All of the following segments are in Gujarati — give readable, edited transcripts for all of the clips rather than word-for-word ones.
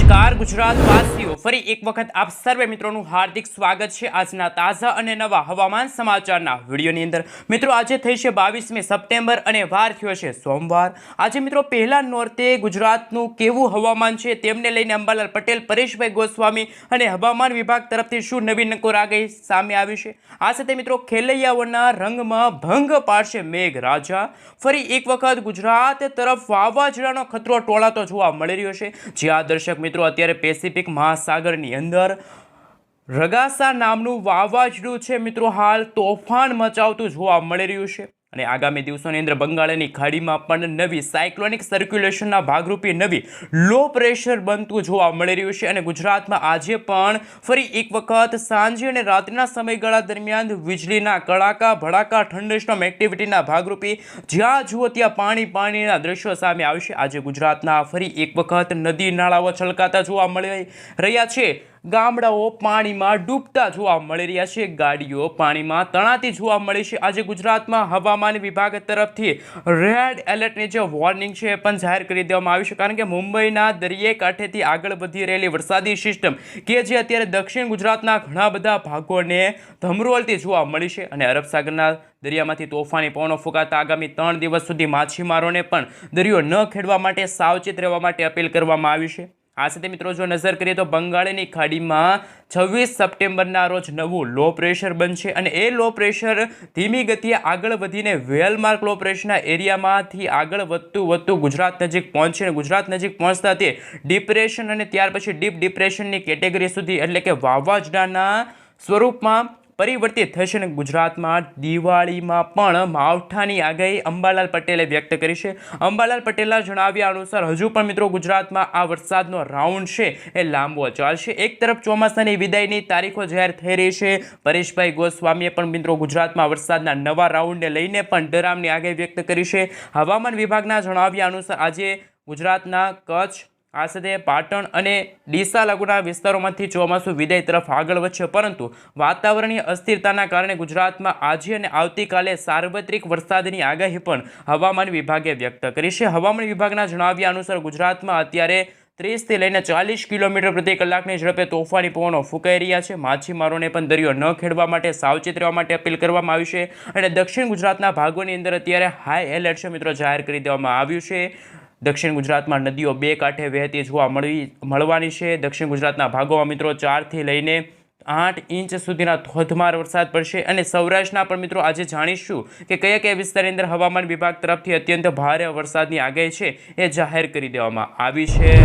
નમસ્કાર ગુજરાતવાસીઓ, ફરી એક વખત આપ સર્વે મિત્રોનું હાર્દિક સ્વાગત છે આજના તાજા અને નવા હવામાન સમાચારના વિડીયોની અંદર। મિત્રો આજે થઈ છે 22મી સપ્ટેમ્બર અને વાર થયો છે સોમવાર। આજે મિત્રો પહેલા નોરતે ગુજરાતનું કેવું હવામાન છે તેમને લઈને અંબાલાલ પટેલ, પરેશભાઈ ગોસ્વામી અને હવામાન વિભાગ તરફથી શું નવી નકોર આગાહી સામે આવી છે। આ સાથે મિત્રો ખેલૈયાઓના રંગમાં ભંગ પાડશે મેઘરાજા। ફરી એક વખત ગુજરાત તરફ વાવાઝોડાનો ખતરો ટોળાતો જોવા મળી રહ્યો છે। જ્યાં દર્શક મિત્રો અત્યારે પેસિફિક મહાસાગરની અંદર રગાસા નામનું વાવાઝોડું છે મિત્રો હાલ તોફાન મચાવતું જોવા મળી રહ્યું છે અને આગામી દિવસોની અંદર બંગાળની ખાડીમાં પણ નવી સાયક્લોનિક સર્ક્યુલેશનના ભાગરૂપે નવી લો પ્રેશર બનતું જોવા મળી રહ્યું છે અને ગુજરાતમાં આજે પણ ફરી એક વખત સાંજે અને રાત્રિના સમયગાળા દરમિયાન વીજળીના કડાકા ભડાકા થંડરસ્ટોર્મ એક્ટિવિટીના ભાગરૂપે જ્યાં જુઓ ત્યાં પાણીના દ્રશ્યો સામે આવશે। આજે ગુજરાતના ફરી એક વખત નદી નાળાઓ છલકાતા જોવા મળી રહ્યા છે। ગામડાઓ પાણીમાં ડૂબતા જોવા મળી રહ્યા છે, ગાડીઓ પાણીમાં તણાતી જોવા મળી છે। આજે ગુજરાતમાં હવામાન વિભાગ તરફથી રેડ એલર્ટની જે વોર્નિંગ છે એ પણ જાહેર કરી દેવામાં આવી છે, કારણ કે મુંબઈના દરિયાઈ કાંઠેથી આગળ વધી રહેલી વરસાદી સિસ્ટમ કે જે અત્યારે દક્ષિણ ગુજરાતના ઘણા બધા ભાગોને ધમરોળતી જોવા મળી છે અને અરબ સાગરના દરિયામાંથી તોફાની પવનો ફૂંકાતા આગામી 3 દિવસ સુધી માછીમારોને પણ દરિયો ન ખેડવા માટે સાવચેત રહેવા માટે અપીલ કરવામાં આવી છે। આ સાથે મિત્રો જો નજર કરીએ તો બંગાળની ખાડીમાં 26 સપ્ટેમ્બરના રોજ નવું લો પ્રેશર બનશે અને એ લો પ્રેશર ધીમી ગતિએ આગળ વધીને વેલમાર્ક લો પ્રેશરના એરિયામાંથી આગળ વધતું ગુજરાત નજીક પહોંચશે અને ગુજરાત નજીક પહોંચતા તે ડિપ્રેશન અને ત્યાર પછી ડીપ ડિપ્રેશનની કેટેગરી સુધી એટલે કે વાવાઝોડાના સ્વરૂપમાં પરિવર્તિત થશે અને ગુજરાતમાં દિવાળીમાં પણ માવઠાની આગાહી અંબાલાલ પટેલે વ્યક્ત કરી છે। અંબાલાલ પટેલના જણાવ્યા અનુસાર હજુ પણ મિત્રો ગુજરાતમાં આ વરસાદનો રાઉન્ડ છે એ લાંબો ચાલશે। એક તરફ ચોમાસાની વિદાયની તારીખો જાહેર થઈ રહી છે, પરેશભાઈ ગોસ્વામીએ પણ મિત્રો ગુજરાતમાં વરસાદના નવા રાઉન્ડને લઈને પણ ડરામની આગાહી વ્યક્ત કરી છે। હવામાન વિભાગના જણાવ્યા અનુસાર આજે ગુજરાતના કચ્છ, આ સાથે પાટણ અને ડીસા લાગુના વિસ્તારોમાંથી ચોમાસું વિદાય તરફ આગળ વધશે, પરંતુ વાતાવરણીય અસ્થિરતાના કારણે ગુજરાતમાં આજે અને આવતીકાલે સાર્વત્રિક વરસાદની આગાહી પણ હવામાન વિભાગે વ્યક્ત કરી છે। હવામાન વિભાગના જણાવ્યા અનુસાર ગુજરાતમાં અત્યારે 30 થી લઈને 40 કિલોમીટર પ્રતિ કલાકની ઝડપે તોફાની પવનો ફૂંકાઈ રહ્યા છે। માછીમારોને પણ દરિયો ન ખેડવા માટે સાવચેત રહેવા માટે અપીલ કરવામાં આવી છે અને દક્ષિણ ગુજરાતના ભાગોની અંદર અત્યારે હાઈ એલર્ટ છે મિત્રો જાહેર કરી દેવામાં આવ્યું છે। દક્ષિણ ગુજરાતમાં નદીઓ 2 કાંઠે વહેતી જોવા મળવાની છે। દક્ષિણ ગુજરાતના ભાગોમાં મિત્રો 4 થી લઈને 8 ઇંચ સુધીના ધોધમાર વરસાદ પડશે અને સૌરાષ્ટ્રના પણ મિત્રો આજે જાણીશું કે કયા વિસ્તારની અંદર હવામાન વિભાગ તરફથી અત્યંત ભારે વરસાદની આગાહી છે એ જાહેર કરી દેવામાં આવી છે।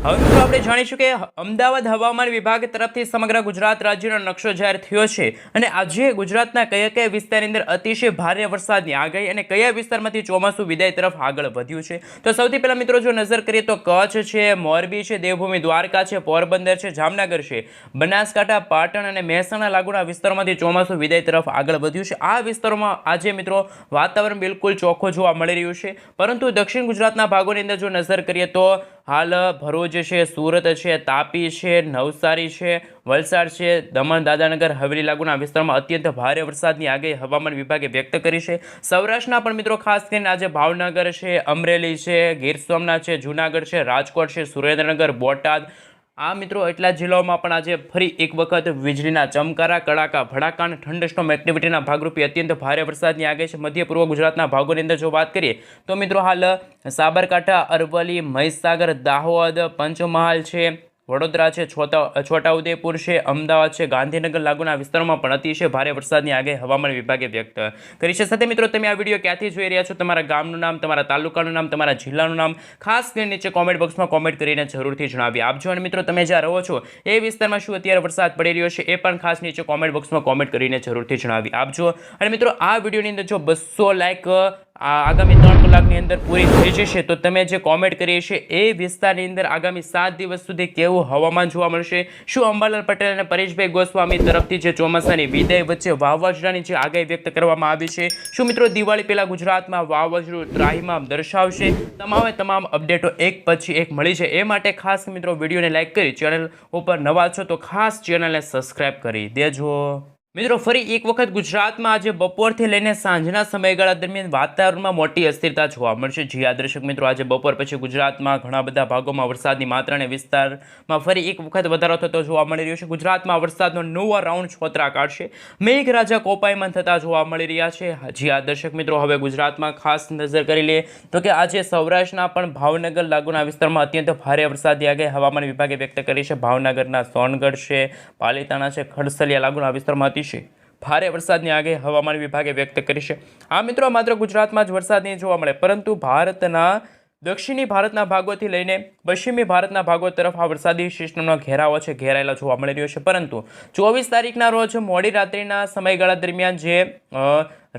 હવે મિત્રો આપણે જાણીશું કે અમદાવાદ હવામાન વિભાગ તરફથી સમગ્ર ગુજરાત રાજ્યનો નકશો જાહેર થયો છે અને આજે ગુજરાતના કયા વિસ્તારની અંદર અતિશય ભારે વરસાદની આગાહી અને કયા વિસ્તારમાંથી ચોમાસું વિદાય તરફ આગળ વધ્યું છે। તો સૌથી પહેલા મિત્રો જો નજર કરીએ તો કચ્છ છે, મોરબી છે, દેવભૂમિ દ્વારકા છે, પોરબંદર છે, જામનગર છે, બનાસકાંઠા, પાટણ અને મહેસાણા લાગુના વિસ્તારોમાંથી ચોમાસું વિદાય તરફ આગળ વધ્યું છે। આ વિસ્તારોમાં આજે મિત્રો વાતાવરણ બિલકુલ ચોખ્ખું જોવા મળી રહ્યું છે, પરંતુ દક્ષિણ ગુજરાતના ભાગોની અંદર જો નજર કરીએ તો હાલ ભરૂચ છે, સુરત છે, તાપી છે, નવસારી છે, વલસાડ છે, દમણ દાદરાનગર હવેલી લાગુના વિસ્તારમાં અત્યંત ભારે વરસાદની આગાહી હવામાન વિભાગે વ્યક્ત કરી છે। સૌરાષ્ટ્રના પણ મિત્રો ખાસ કરીને આજે ભાવનગર છે, અમરેલી છે, ગીર સોમનાથ છે, જૂનાગઢ છે, રાજકોટ છે, સુરેન્દ્રનગર, બોટાદ, આ મિત્રો એટલા જિલ્લાઓમાં પણ આજે ફરી એક વખત વીજળીના ચમકારા, કડાકા ભડાકા અને થંડરસ્ટોર્મ એક્ટિવિટીના ભાગરૂપે અત્યંત ભારે વરસાદની આગાહી છે। મધ્ય પૂર્વ ગુજરાતના ભાગોની અંદર જો વાત કરીએ તો મિત્રો હાલ સાબરકાંઠા, અરવલ્લી, મહીસાગર, દાહોદ, પંચમહાલ છે, વડોદરા છે, છોટાઉદેપુર છે, અમદાવાદ છે, ગાંધીનગર લાગુના વિસ્તારોમાં પણ અતિશય ભારે વરસાદની આગાહી હવામાન વિભાગે વ્યક્ત કરી છે। સાથે મિત્રો તમે આ વિડીયો ક્યાંથી જોઈ રહ્યા છો, તમારા ગામનું નામ, તમારા તાલુકાનું નામ, તમારા જિલ્લાનું નામ ખાસ કરીને નીચે કોમેન્ટ બોક્સમાં કોમેન્ટ કરીને જરૂરથી જણાવી આપજો અને મિત્રો તમે જ્યાં રહો છો એ વિસ્તારમાં શું અત્યારે વરસાદ પડી રહ્યો છે એ પણ ખાસ નીચે કોમેન્ટ બોક્સમાં કોમેન્ટ કરીને જરૂરથી જણાવી આપજો। અને મિત્રો આ વિડીયોની અંદર જો 200 લાઈક આગામી 3 કલાકની અંદર પૂરી થઈ જશે તો તમે જે કોમેન્ટ કરી છે એ વિસ્તારની અંદર આગામી 7 દિવસ સુધી કેવું હવામાન જોવા મળશે, શું અંબાલાલ પટેલ અને પરેશભાઈ ગોસ્વામી તરફથી જે ચોમાસાની વિદાય વચ્ચે વાવાઝોડાની જે આગાહી વ્યક્ત કરવામાં આવી છે, શું મિત્રો દિવાળી પહેલા ગુજરાતમાં વાવાઝોડું ત્રાહિમામ દર્શાવશે, તમામ અપડેટો એક પછી એક મળી છે એ માટે ખાસ મિત્રો વિડીયોને લાઈક કરી ચેનલ ઉપર નવા છો તો ખાસ ચેનલને સબસ્ક્રાઈબ કરી દેજો। મિત્રો ફરી એક વખત ગુજરાતમાં આજે બપોરથી લઈને સાંજના સમયગાળા દરમિયાન વાતાવરણમાં મોટી અસ્થિરતા જોવા મળશે. જી આ દર્શક મિત્રો, આજે બપોર પછી ગુજરાતમાં ઘણા બધા ભાગોમાં વરસાદની માત્રા અને વિસ્તારમાં ફરી એક વખત વધારો થતો જોવા મળી રહ્યો છે. ગુજરાતમાં વરસાદનો નવો રાઉન્ડ છોતરા કાઢશે. મેઘરાજા કોપાયમાન થતા જોવા મળી રહ્યા છે. જી આ દર્શક મિત્રો, હવે ગુજરાતમાં ખાસ નજર કરી લે તો કે આજે સૌરાષ્ટ્રના પણ ભાવનગર લાગુના વિસ્તારમાં અત્યંત ભારે વરસાદની આગાહી હવામાન વિભાગે વ્યક્ત કરી છે. ભાવનગરના સોનગઢ છે, પાલીતાણા છે, ખડસલિયા લાગુના વિસ્તારમાં ભારે વરસાદની આગાહી હવામાન વિભાગે વ્યક્ત કરી છે. આ મિત્રો માત્ર ગુજરાતમાં જ વરસાદ નહીં જોવા મળે, પરંતુ ભારતના દક્ષિણી ભારતના ભાગોથી લઈને પશ્ચિમી ભારતના ભાગો તરફ આ વરસાદી સિસ્ટમનો ઘેરાવો છે ઘેરાયેલા જોવા મળી રહ્યો છે. પરંતુ 24 તારીખના રોજ મોડી રાત્રિના સમયગાળા દરમિયાન જે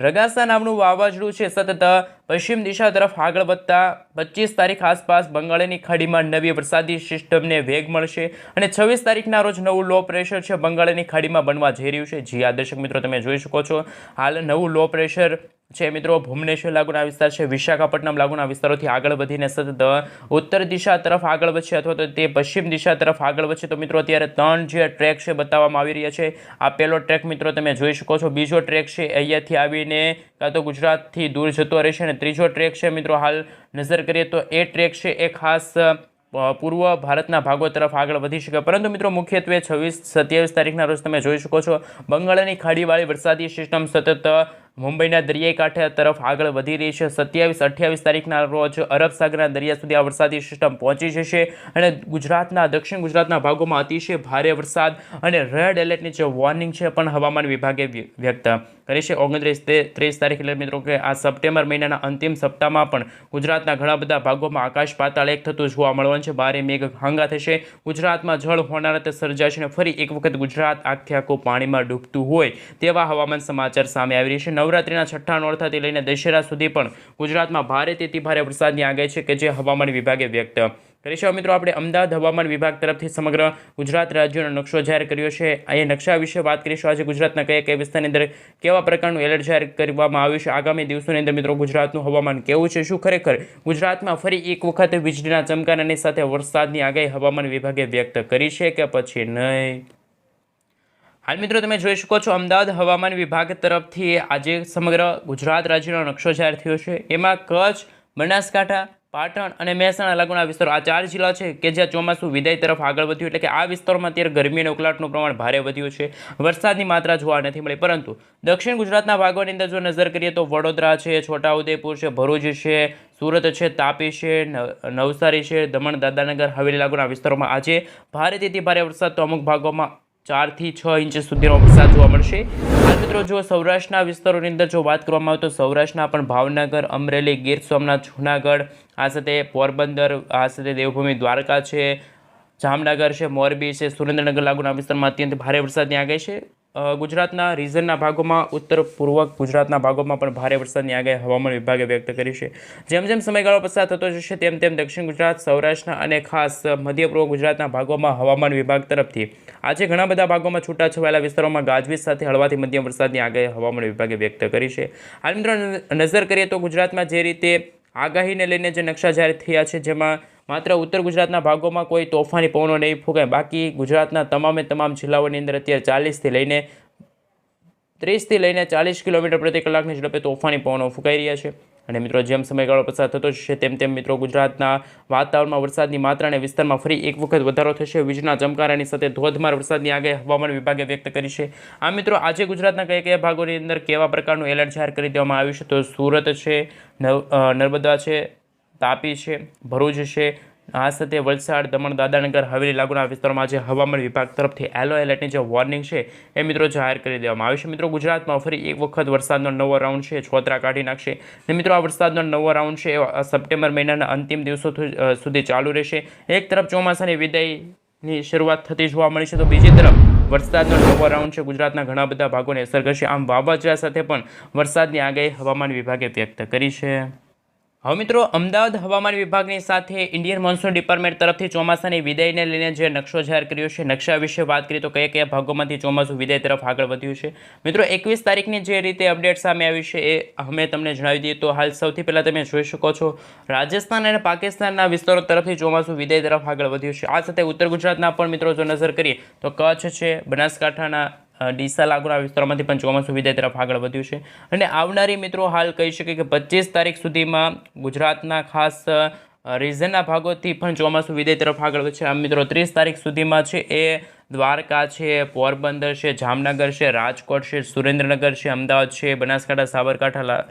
રગાસા નામનું વાવાઝોડું છે સતત પશ્ચિમ દિશા તરફ આગળ વધતા 25 તારીખ આસપાસ બંગાળની ખાડીમાં નવી વરસાદી સિસ્ટમને વેગ મળશે અને 26 તારીખના રોજ નવું લો પ્રેશર છે બંગાળની ખાડીમાં બનવા જઈ રહ્યું છે. જી આ દર્શક મિત્રો, તમે જોઈ શકો છો હાલ નવું લો પ્રેશર છે મિત્રો ભુવનેશ્વર લાગુના વિસ્તાર છે, વિશાખાપટ્ટનમ લાગુના વિસ્તારોથી આગળ વધીને સતત ઉત્તર દિશા તરફ આગળ વધશે અથવા તો તે પશ્ચિમ દિશા તરફ આગળ વધશે. તો મિત્રો અત્યારે 3 જે ટ્રેક છે બતાવવામાં આવી રહ્યા છે. આ પહેલો ટ્રેક મિત્રો તમે જોઈ શકો છો. બીજો ટ્રેક છે અહીંયાથી આવીને કાં તો ગુજરાતથી દૂર જતો રહેશે અને ત્રીજો ટ્રેક છે મિત્રો હાલ નજર કરીએ તો એ ટ્રેક છે એ ખાસ પૂર્વ ભારતના ભાગો તરફ આગળ વધી શકે. પરંતુ મિત્રો મુખ્યત્વે 26-27 તારીખના રોજ તમે જોઈ શકો છો બંગાળની ખાડીવાળી વરસાદી સિસ્ટમ સતત મુંબઈના દરિયાઈ કાંઠે તરફ આગળ વધી રહી છે. 27-28 તારીખના રોજ અરબ સાગરના દરિયા સુધી આ વરસાદી સિસ્ટમ પહોંચી જશે અને ગુજરાતના દક્ષિણ ગુજરાતના ભાગોમાં અતિશય ભારે વરસાદ અને રેડ એલર્ટની જે વોર્નિંગ છે પણ હવામાન વિભાગે વ્યક્ત કરી છે. 29-30 તારીખ એટલે મિત્રો કે આ સપ્ટેમ્બર મહિનાના અંતિમ સપ્તાહમાં પણ ગુજરાતના ઘણા બધા ભાગોમાં આકાશ પાતાળ એક થતું જોવા મળવાનું છે. ભારે મેઘ ખાંગા થશે, ગુજરાતમાં જળ હોનારત સર્જાશે અને ફરી એક વખત ગુજરાત આખે આખું પાણીમાં ડૂબતું હોય તેવા હવામાન સમાચાર સામે આવી રહી છે. નવરાત્રિના છઠ્ઠા નોરતાથી લઈને દશેરા સુધી પણ ગુજરાતમાં ભારેથી ભારે વરસાદની આગાહી છે કે જે હવામાન વિભાગે વ્યક્ત કરી છે. મિત્રો આપણે અમદાવાદ હવામાન વિભાગ તરફથી સમગ્ર ગુજરાત રાજ્યનો નકશો જાહેર કર્યો છે. એ નકશા વિશે વાત કરીશું. આજે ગુજરાતના કયા વિસ્તારની અંદર કેવા પ્રકારનું એલર્ટ જાહેર કરવામાં આવ્યું છે, આગામી દિવસોની અંદર મિત્રો ગુજરાતનું હવામાન કેવું છે, શું ખરેખર ગુજરાતમાં ફરી એક વખત વીજળીના ચમકારાની સાથે વરસાદની આગાહી હવામાન વિભાગે વ્યક્ત કરી છે કે પછી નહીં. હાલ મિત્રો તમે જોઈ શકો છો અમદાવાદ હવામાન વિભાગ તરફથી આજે સમગ્ર ગુજરાત રાજ્યનો નકશો જાહેર થયો છે. એમાં કચ્છ, બનાસકાંઠા, પાટણ અને મહેસાણા લાગુના વિસ્તારો આ 4 જિલ્લા છે કે જ્યાં ચોમાસું વિદાય તરફ આગળ વધ્યું. એટલે કે આ વિસ્તારોમાં અત્યારે ગરમી અને ઉકળાટનું પ્રમાણ ભારે વધ્યું છે. વરસાદની માત્રા જોવા નથી મળી. પરંતુ દક્ષિણ ગુજરાતના ભાગોની અંદર જો નજર કરીએ તો વડોદરા છે, છોટાઉદેપુર છે, ભરૂચ છે, સુરત છે, તાપી છે, નવસારી છે, દમણ દાદરાનગર હવેલી લાગુના વિસ્તારોમાં આજે ભારેથી ભારે વરસાદ તો અમુક ભાગોમાં 4 થી 6 ઇંચ સુધીનો વરસાદ જોવા મળશે. હાલ મિત્રો જો સૌરાષ્ટ્રના વિસ્તારોની અંદર જો વાત કરવામાં આવે તો સૌરાષ્ટ્રના પણ ભાવનગર, અમરેલી, ગીર સોમનાથ, જૂનાગઢ, આ સાથે પોરબંદર, આ સાથે દેવભૂમિ દ્વારકા છે, જામનગર છે, મોરબી છે, સુરેન્દ્રનગર લાગુના વિસ્તારમાં અત્યંત ભારે વરસાદની આગાહી છે. ગુજરાતના રીઝનના ભાગોમાં ઉત્તર પૂર્વ ગુજરાતના ભાગોમાં પણ ભારે વરસાદની આગાહી હવામાન વિભાગે વ્યક્ત કરી છે. જેમ જેમ સમયગાળો પસાર થતો જશે તેમ તેમ દક્ષિણ ગુજરાત, સૌરાષ્ટ્રના અને ખાસ મધ્ય પૂર્વ ગુજરાતના ભાગોમાં હવામાન વિભાગ તરફથી આજે ઘણા બધા ભાગોમાં છૂટાછવાયેલા વિસ્તારોમાં ગાજવીજ સાથે હળવાથી મધ્યમ વરસાદની આગાહી હવામાન વિભાગે વ્યક્ત કરી છે. હાલ મિત્રો નજર કરીએ તો ગુજરાતમાં જે રીતે આગાહીને લઈને જે નકશા જાહેર થયા છે જેમાં માત્ર ઉત્તર ગુજરાતના ભાગોમાં કોઈ તોફાની પવનો નહીં ફૂંકાય, બાકી ગુજરાતના તમામ જિલ્લાઓની અંદર અત્યારે 30થી લઈને 40 કિલોમીટર પ્રતિ કલાકની ઝડપે તોફાની પવનો ફૂંકાઈ રહ્યા છે. અને મિત્રો જેમ સમયગાળો પસાર થતો જશે તેમ તેમ મિત્રો ગુજરાતના વાતાવરણમાં વરસાદની માત્રા અને વિસ્તારમાં ફરી એક વખત વધારો થશે. વીજળીના ચમકારાની સાથે ધોધમાર વરસાદની આગાહી હવામાન વિભાગે વ્યક્ત કરી છે. આ મિત્રો આજે ગુજરાતના કયા ભાગોની અંદર કેવા પ્રકારનું એલર્ટ જાહેર કરી દેવામાં આવ્યું છે તો સુરત છે, નર્મદા છે, તાપી છે, ભરૂચ છે, આ સાથે વલસાડ, દમણ દાદરાનગર હવેલી લાગુના વિસ્તારોમાં આજે હવામાન વિભાગ તરફથી યલો એલર્ટની જે વોર્નિંગ છે એ મિત્રો જાહેર કરી દેવામાં આવી છે. મિત્રો ગુજરાતમાં ફરી એક વખત વરસાદનો નવો રાઉન્ડ છે છોતરા કાઢી નાખશે. અને મિત્રો આ વરસાદનો નવો રાઉન્ડ છે સપ્ટેમ્બર મહિનાના અંતિમ દિવસો સુધી ચાલુ રહેશે. એક તરફ ચોમાસાની વિદાયની શરૂઆત થતી જોવા મળી છે તો બીજી તરફ વરસાદનો નવો રાઉન્ડ છે ગુજરાતના ઘણા બધા ભાગોને અસર કરશે. આમ વાવાઝોડા સાથે પણ વરસાદની આગાહી હવામાન વિભાગે વ્યક્ત કરી છે. હવે મિત્રો અમદાવાદ હવામાન વિભાગની સાથે ઇન્ડિયન મોન્સૂન ડિપાર્ટમેન્ટ તરફથી ચોમાસાની વિદાયને લઈને જે નકશો જાહેર કર્યો છે, નકશા વિશે વાત કરીએ તો કયા ભાગોમાંથી ચોમાસું વિદાય તરફ આગળ વધ્યું છે. મિત્રો 21 તારીખની જે રીતે અપડેટ સામે આવી છે એ અમે તમને જણાવી દઈએ તો હાલ સૌથી પહેલાં તમે જોઈ શકો છો રાજસ્થાન અને પાકિસ્તાનના વિસ્તારો તરફથી ચોમાસું વિદાય તરફ આગળ વધ્યું છે. આ સાથે ઉત્તર ગુજરાતના પણ મિત્રો જો નજર કરીએ તો કચ્છ છે, બનાસકાંઠાના ડીસા લાગુના વિસ્તારોમાંથી પણ ચોમાસું વિદાય તરફ આગળ વધ્યું છે અને આવનારી મિત્રો હાલ કહી શકીએ કે 25 તારીખ સુધીમાં ગુજરાતના ખાસ રીઝનના ભાગોથી પણ ચોમાસું વિદાય તરફ આગળ વધશે. આમ મિત્રો 30 તારીખ સુધીમાં છે એ દ્વારકા છે, પોરબંદર છે, જામનગર છે, રાજકોટ છે, સુરેન્દ્રનગર છે, અમદાવાદ છે, બનાસકાંઠા, સાબરકાંઠા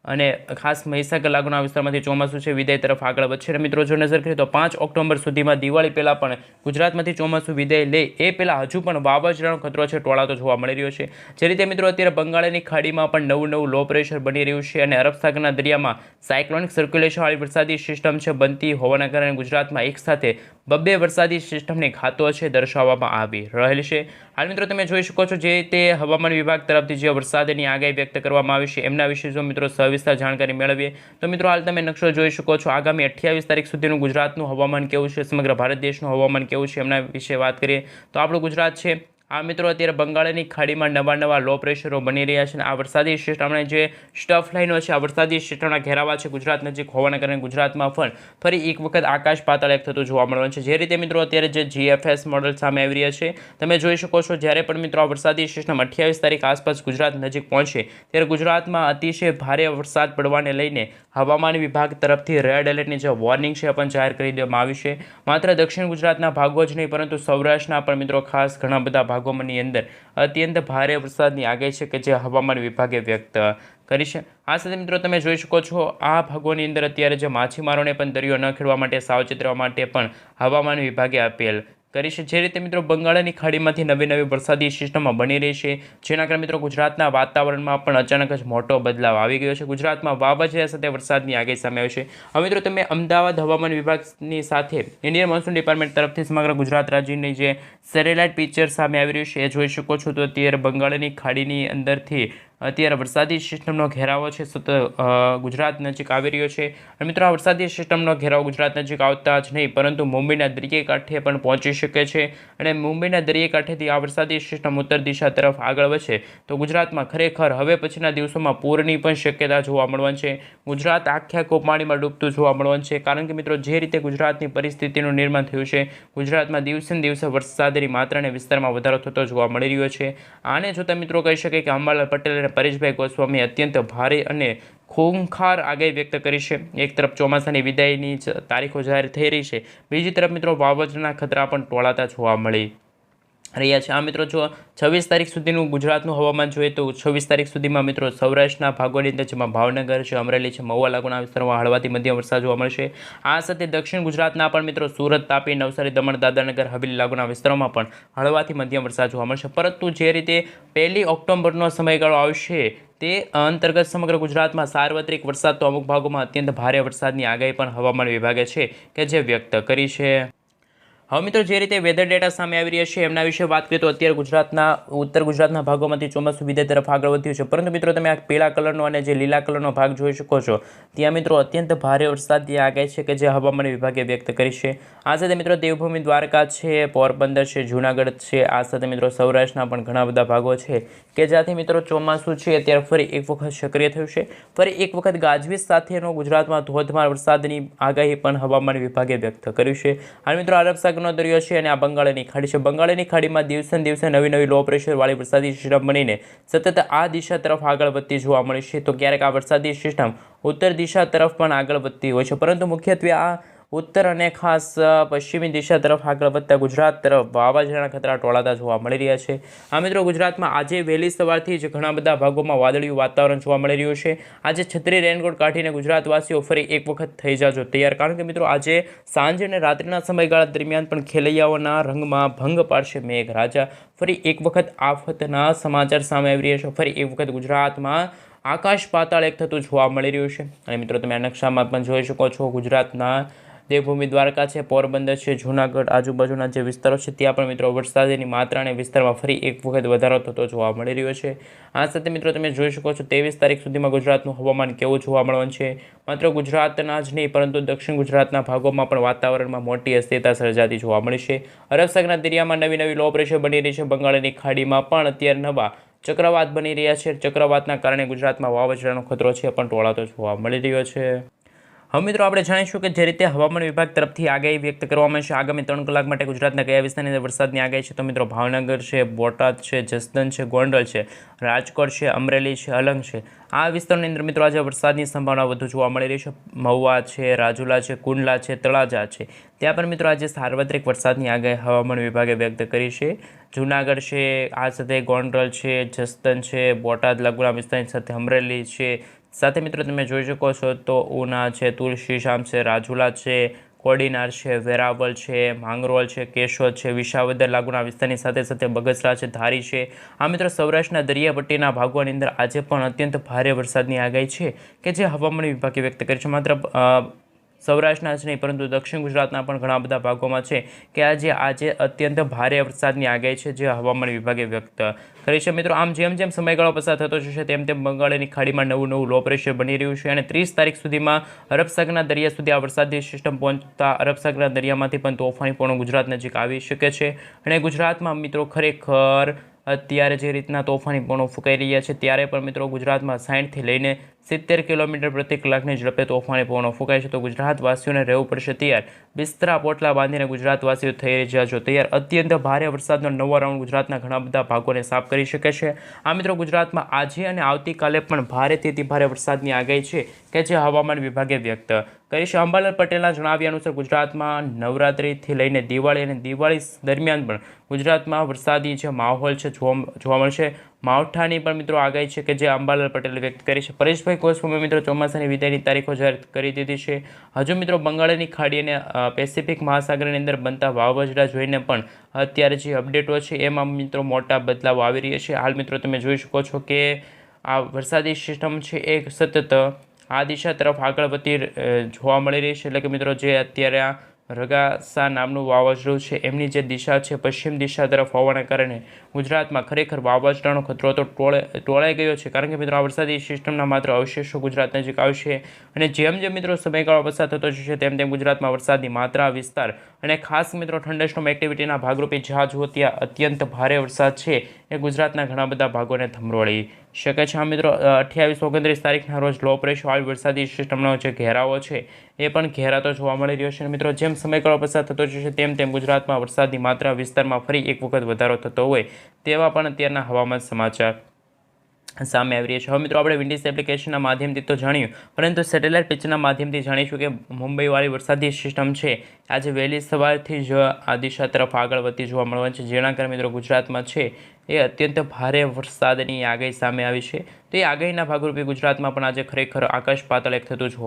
અને ખાસ મહીસાગર લાગુના વિસ્તારમાંથી ચોમાસું છે વિદાય તરફ આગળ વધશે. અને મિત્રો જો નજર કરીએ તો 5 ઓક્ટોબર સુધીમાં દિવાળી પહેલાં પણ ગુજરાતમાંથી ચોમાસું વિદાય લે એ પહેલાં હજુ પણ વાવાઝોડાનો ખતરો છે ટોળાતો જોવા મળી રહ્યો છે. જે રીતે મિત્રો અત્યારે બંગાળની ખાડીમાં પણ નવું લો પ્રેશર બની રહ્યું છે અને અરબ સાગરના દરિયામાં સાયક્લોનિક સર્ક્યુલેશનવાળી વરસાદી સિસ્ટમ છે બનતી હોવાના કારણે ગુજરાતમાં એકસાથે 2 વરસાદી સિસ્ટમની ખાતો છે દર્શાવવામાં આવી રહેલ છે. હાલ મિત્રો તમે જોઈ શકો છો જે તે હવામાન વિભાગ તરફથી જે વરસાદની આગાહી વ્યક્ત કરવામાં આવી છે એમના વિશે જો મિત્રો સવિસ્તાર જાણકારી મેળવીએ તો મિત્રો હાલ તમે નકશો જોઈ શકો છો. આગામી 28 તારીખ સુધીનું ગુજરાતનું હવામાન કેવું છે, સમગ્ર ભારત દેશનું હવામાન કેવું છે એમના વિશે વાત કરીએ તો આપણું ગુજરાત છે આ મિત્રો અત્યારે બંગાળની ખાડીમાં નવા લો પ્રેશરો બની રહ્યા છે અને આ વરસાદી સિસ્ટમના જે સ્ટફ લાઇનો છે આ વરસાદી સિસ્ટમના ઘેરાવા છે ગુજરાત નજીક હોવાના કારણે ગુજરાતમાં પણ ફરી એક વખત આકાશ પાતાળ એક થતું જોવા મળવાનું છે. જે રીતે મિત્રો અત્યારે જે GFS મોડલ સામે આવી રહ્યા છે તમે જોઈ શકો છો જ્યારે પણ મિત્રો આ વરસાદી સિસ્ટમ 28 તારીખ આસપાસ ગુજરાત નજીક પહોંચે ત્યારે ગુજરાતમાં અતિશય ભારે વરસાદ પડવાને લઈને હવામાન વિભાગ તરફથી રેડ એલર્ટની જે વોર્નિંગ છે પણ જાહેર કરી દેવામાં આવી છે. માત્ર દક્ષિણ ગુજરાતના ભાગો જ નહીં પરંતુ સૌરાષ્ટ્રના પણ મિત્રો ખાસ ઘણા બધા ભાગોની અંદર અત્યંત ભારે વરસાદની આગાહી છે કે જે હવામાન વિભાગે વ્યક્ત કરી છે. આ સાથે મિત્રો તમે જોઈ શકો છો આ ભાગોની અંદર અત્યારે જે માછીમારોને પણ દરિયો ન ખેડવા માટે સાવચેત રહેવા માટે પણ હવામાન વિભાગે અપીલ કરી છે. જે રીતે મિત્રો બંગાળની ખાડીમાંથી નવી વરસાદી સિસ્ટમમાં બની રહી છે જેના કારણે મિત્રો ગુજરાતના વાતાવરણમાં પણ અચાનક જ મોટો બદલાવ આવી ગયો છે. ગુજરાતમાં વાવાઝોડા સાથે વરસાદની આગાહી સામે આવી છે. હવે મિત્રો તમે અમદાવાદ હવામાન વિભાગની સાથે ઇન્ડિયન મોન્સૂન ડિપાર્ટમેન્ટ તરફથી સમગ્ર ગુજરાત રાજ્યની જે સેટેલાઇટ પિક્ચર સામે આવી રહ્યું છે એ જોઈ શકો છો. તો અત્યારે બંગાળની ખાડીની અંદરથી અત્યારે વરસાદી સિસ્ટમનો ઘેરાવો છે સતત ગુજરાત નજીક આવી રહ્યો છે અને મિત્રો આ વરસાદી સિસ્ટમનો ઘેરાવો ગુજરાત નજીક આવતા જ નહીં પરંતુ મુંબઈના દરિયાઈ કાંઠે પણ પહોંચી શકે છે અને મુંબઈના દરિયાઈ કાંઠેથી આ વરસાદી સિસ્ટમ ઉત્તર દિશા તરફ આગળ વધશે તો ગુજરાતમાં ખરેખર હવે પછીના દિવસોમાં પૂરની પણ શક્યતા જોવા મળવાની છે. ગુજરાત આખે આખું પાણીમાં ડૂબતું જોવા મળવાનું છે કારણ કે મિત્રો જે રીતે ગુજરાતની પરિસ્થિતિનું નિર્માણ થયું છે ગુજરાતમાં દિવસે ને દિવસે વરસાદની માત્રાને વિસ્તારમાં વધારો થતો જોવા મળી રહ્યો છે. આને જોતા મિત્રો કહી શકાય કે અંબાલાલ પટેલ પરેશભાઈ ગોસ્વામી અત્યંત ભારે અને ખૂંખાર આગાહી વ્યક્ત કરી છે. એક તરફ ચોમાસાની વિદાયની તારીખો જાહેર થઈ રહી છે, બીજી તરફ મિત્રો વાવાઝોડાના ખતરા પણ ટોળાતા જોવા મળી રહ્યા છે. આ મિત્રો જો 26 તારીખ સુધીનું ગુજરાતનું હવામાન જોઈએ તો 26 તારીખ સુધીમાં મિત્રો સૌરાષ્ટ્રના ભાગોની અંદર જેમાં ભાવનગર છે, અમરેલી છે, મહુવા લાગુના વિસ્તારોમાં હળવાથી મધ્યમ વરસાદ જોવા મળશે. આ સાથે દક્ષિણ ગુજરાતના પણ મિત્રો સુરત, તાપી, નવસારી, દમણ, દાદરાનગર હવેલી લાગુના વિસ્તારોમાં પણ હળવાથી મધ્યમ વરસાદ જોવા મળશે. પરંતુ જે રીતે 1 ઓક્ટોબરનો સમયગાળો આવશે તે અંતર્ગત સમગ્ર ગુજરાતમાં સાર્વત્રિક વરસાદ તો અમુક ભાગોમાં અત્યંત ભારે વરસાદની આગાહી પણ હવામાન વિભાગે છે કે જે વ્યક્ત કરી છે. હવે મિત્રો જે રીતે વેધર ડેટા સામે આવી રહ્યા છે એમના વિશે વાત કરીએ તો અત્યારે ગુજરાતના ઉત્તર ગુજરાતના ભાગોમાંથી ચોમાસું વિદાય તરફ આગળ વધ્યું છે પરંતુ મિત્રો તમે આ પીળા કલરનો અને જે લીલા કલરનો ભાગ જોઈ શકો છો ત્યાં મિત્રો અત્યંત ભારે વરસાદની આગાહી છે કે જે હવામાન વિભાગે વ્યક્ત કરી છે. આ સાથે મિત્રો દેવભૂમિ દ્વારકા છે, પોરબંદર છે, જૂનાગઢ છે, આ સાથે મિત્રો સૌરાષ્ટ્રના પણ ઘણા બધા ભાગો છે કે જ્યાંથી મિત્રો ચોમાસું છે અત્યારે ફરી એક વખત સક્રિય થયું છે. ફરી એક વખત ગાજવીજ સાથેનો ગુજરાતમાં ધોધમાર વરસાદની આગાહી પણ હવામાન વિભાગે વ્યક્ત કર્યું છે. હાલ મિત્રો અરબ સાગરનો દરિયો છે અને આ બંગાળની ખાડી છે. બંગાળની ખાડીમાં દિવસે દિવસે નવી લો પ્રેશરવાળી વરસાદી સિસ્ટમ બનીને સતત આ દિશા તરફ આગળ વધતી જોવા મળી છે. તો ક્યારેક આ વરસાદી સિસ્ટમ ઉત્તર દિશા તરફ પણ આગળ વધતી હોય છે પરંતુ મુખ્યત્વે આ ઉત્તર અને ખાસ પશ્ચિમી દિશા તરફ આગળ વધતા ગુજરાત તરફ વાવાઝોડાના ખતરા ટોળાતા જોવા મળી રહ્યા છે. આ મિત્રો ગુજરાતમાં આજે વહેલી સવારથી જ ઘણા બધા ભાગોમાં વાદળિયું વાતાવરણ જોવા મળી રહ્યું છે. આજે છત્રી રેનકોટ કાઢીને ગુજરાતવાસીઓ ફરી એક વખત થઈ જાજો તૈયાર કારણ કે મિત્રો આજે સાંજ અને રાત્રિના સમયગાળા દરમિયાન પણ ખેલૈયાઓના રંગમાં ભંગ પાડશે મેઘરાજા. ફરી એક વખત આફતના સમાચાર સામે આવી રહ્યા છે. ફરી એક વખત ગુજરાતમાં આકાશ પાતાળ એક થતું જોવા મળી રહ્યું છે અને મિત્રો તમે આ નકશામાં પણ જોઈ શકો છો ગુજરાતના દેવભૂમિ દ્વારકા છે, પોરબંદર છે, જૂનાગઢ આજુબાજુના જે વિસ્તારો છે ત્યાં પણ મિત્રો વરસાદની માત્રાને વિસ્તારમાં ફરી એક વખત વધારો થતો જોવા મળી રહ્યો છે. આ સાથે મિત્રો તમે જોઈ શકો છો 23 તારીખ સુધીમાં ગુજરાતનું હવામાન કેવું જોવા મળવાનું છે. માત્ર ગુજરાતના જ નહીં પરંતુ દક્ષિણ ગુજરાતના ભાગોમાં પણ વાતાવરણમાં મોટી અસ્થિરતા સર્જાતી જોવા મળી છે. અરબ સાગરના દરિયામાં નવી લો પ્રેશર બની રહી છે. બંગાળની ખાડીમાં પણ અત્યારે નવા ચક્રવાત બની રહ્યા છે. ચક્રવાતના કારણે ગુજરાતમાં વાવાઝોડાનો ખતરો છે પણ ટોળાતો જોવા મળી રહ્યો છે. હવે મિત્રો આપણે જાણીશું કે જે રીતે હવામાન વિભાગ તરફથી આગાહી વ્યક્ત કરવામાં છે આગામી 3 કલાક માટે ગુજરાતના કયા વિસ્તારની અંદર વરસાદની આગાહી છે. તો મિત્રો ભાવનગર છે, બોટાદ છે, જસદણ છે, ગોંડલ છે, રાજકોટ છે, અમરેલી છે, અલંગ છે, આ વિસ્તારની અંદર મિત્રો આજે વરસાદની સંભાવના વધુ જોવા મળી રહી છે. મહુવા છે, રાજુલા છે, કુંડલા છે, તળાજા છે, ત્યાં પણ મિત્રો આજે સાર્વત્રિક વરસાદની આગાહી હવામાન વિભાગે વ્યક્ત કરી છે. જૂનાગઢ છે, આ સાથે ગોંડલ છે, જસદણ છે, બોટાદ લાગુના વિસ્તારની સાથે અમરેલી છે, સાથે મિત્રો તમે જોઈ શકો છો તો ઉના છે, તુલસીશામ છે, રાજુલા છે, કોડીનાર છે, વેરાવળ છે, માંગરોળ છે, કેશોદ છે, વિસાવદર લાગુના વિસ્તારની સાથે સાથે બગસરા છે, ધારી છે, આ મિત્રો સૌરાષ્ટ્રના દરિયાપટ્ટીના ભાગોની અંદર આજે પણ અત્યંત ભારે વરસાદની આગાહી છે કે જે હવામાન વિભાગે વ્યક્ત કરી છે. માત્ર સૌરાષ્ટ્રના જ નહીં પરંતુ દક્ષિણ ગુજરાતના પણ ઘણા બધા ભાગોમાં છે કે આજે અત્યંત ભારે વરસાદની આગાહી છે જે હવામાન વિભાગે વ્યક્ત કરી છે. મિત્રો આમ જેમ જેમ સમયગાળો પસાર થતો જશે તેમ તેમ બંગાળની ખાડીમાં નવું લો પ્રેશર બની રહ્યું છે અને 30 તારીખ સુધીમાં અરબસાગરના દરિયા સુધી આ વરસાદી સિસ્ટમ પહોંચતા અરબસાગરના દરિયામાંથી પણ તોફાની પવનો ગુજરાત નજીક આવી શકે છે અને ગુજરાતમાં મિત્રો ખરેખર અત્યારે જે રીતના તોફાની પવનો ફૂંકાઈ રહ્યા છે ત્યારે પણ મિત્રો ગુજરાતમાં 60થી લઈને 70 કિલોમીટર પ્રતિ કલાકની ઝડપે તોફાની પવનો ફૂંકાય છે. તો ગુજરાતવાસીઓને રહેવું પડશે તૈયાર. બિસ્તરા પોટલા બાંધીને ગુજરાતવાસીઓ થઈ જજો તૈયાર. અત્યંત ભારે વરસાદનો નવો રાઉન્ડ ગુજરાતના ઘણા બધા ભાગોને સાફ કરી શકે છે. આ મિત્રો ગુજરાતમાં આજે અને આવતીકાલે પણ ભારેથી અતિ ભારે વરસાદની આગાહી છે કે જે હવામાન વિભાગે વ્યક્ત કરી છે. અંબાલાલ પટેલના જણાવ્યા અનુસાર ગુજરાતમાં નવરાત્રિથી લઈને દિવાળી અને દિવાળી દરમિયાન પણ ગુજરાતમાં વરસાદી જે માહોલ છે જોવા મળશે. માવઠાની પણ મિત્રો આગાહી છે કે જે અંબાલાલ પટેલે વ્યક્ત કરી છે. પરેશભાઈ ગોસ્વામીએ મિત્રો ચોમાસાની વિદાયની તારીખો જાહેર કરી દીધી છે. હજુ મિત્રો બંગાળની ખાડી અને પેસિફિક મહાસાગરની અંદર બનતા વાવાઝોડા જોઈને પણ અત્યારે જે અપડેટો છે એમાં મિત્રો મોટા બદલાવ આવી રહ્યા છે. હાલ મિત્રો તમે જોઈ શકો છો કે આ વરસાદી સિસ્ટમ છે એ સતત આ દિશા તરફ આગળ વધતી જોવા મળી રહી છે. એટલે કે મિત્રો જે અત્યારે આ રગાસા નામનું વાવાઝોડું છે એમની જે દિશા છે પશ્ચિમ દિશા તરફ હોવાના કારણે ગુજરાતમાં ખરેખર વાવાઝોડાનો ખતરો તો ટોળાઈ ગયો છે. કારણ કે મિત્રો આ વરસાદી સિસ્ટમના માત્ર અવશેષો ગુજરાત નજીક આવશે અને જેમ જેમ મિત્રો સમયગાળો પસાર થતો જશે તેમ તેમ ગુજરાતમાં વરસાદની માત્રા વિસ્તાર અને ખાસ મિત્રો થંડરસ્ટોર્મ એક્ટિવિટીના ભાગરૂપે જ્યાં જુઓ ત્યાં અત્યંત ભારે વરસાદ છે એ ગુજરાતના ઘણા બધા ભાગોને થંભરોળી શકે છે. આ મિત્રો 28-29 તારીખના રોજ લો પ્રેશર વાળી વરસાદી સિસ્ટમનો જે ઘેરાવો છે એ પણ ઘેરાતો જોવા મળી રહ્યો છે. મિત્રો જેમ સમયગાળો પસાર થતો જશે તેમ તેમ ગુજરાતમાં વરસાદની માત્રા વિસ્તારમાં ફરી એક વખત વધારો થતો હોય તેવા પણ અત્યારના હવામાન સમાચાર સામે આવી રહ્યા છે. હવે મિત્રો આપણે વિન્ડીઝ એપ્લિકેશનના માધ્યમથી તો જાણ્યું પરંતુ સેટેલાઇટ પિક્ચરના માધ્યમથી જાણીશું કે મુંબઈવાળી વરસાદી સિસ્ટમ છે આજે વહેલી સવારથી જ આ દિશા તરફ આગળ વધતી જોવા મળવાની છે જેના કારણે મિત્રો ગુજરાતમાં છે એ અત્યંત ભારે વરસાદની આગાહી સામે આવી છે. તો એ આગાહીના ભાગરૂપે ગુજરાતમાં પણ આજે ખરેખર આકાશ પાતાળ એક થતું જોવા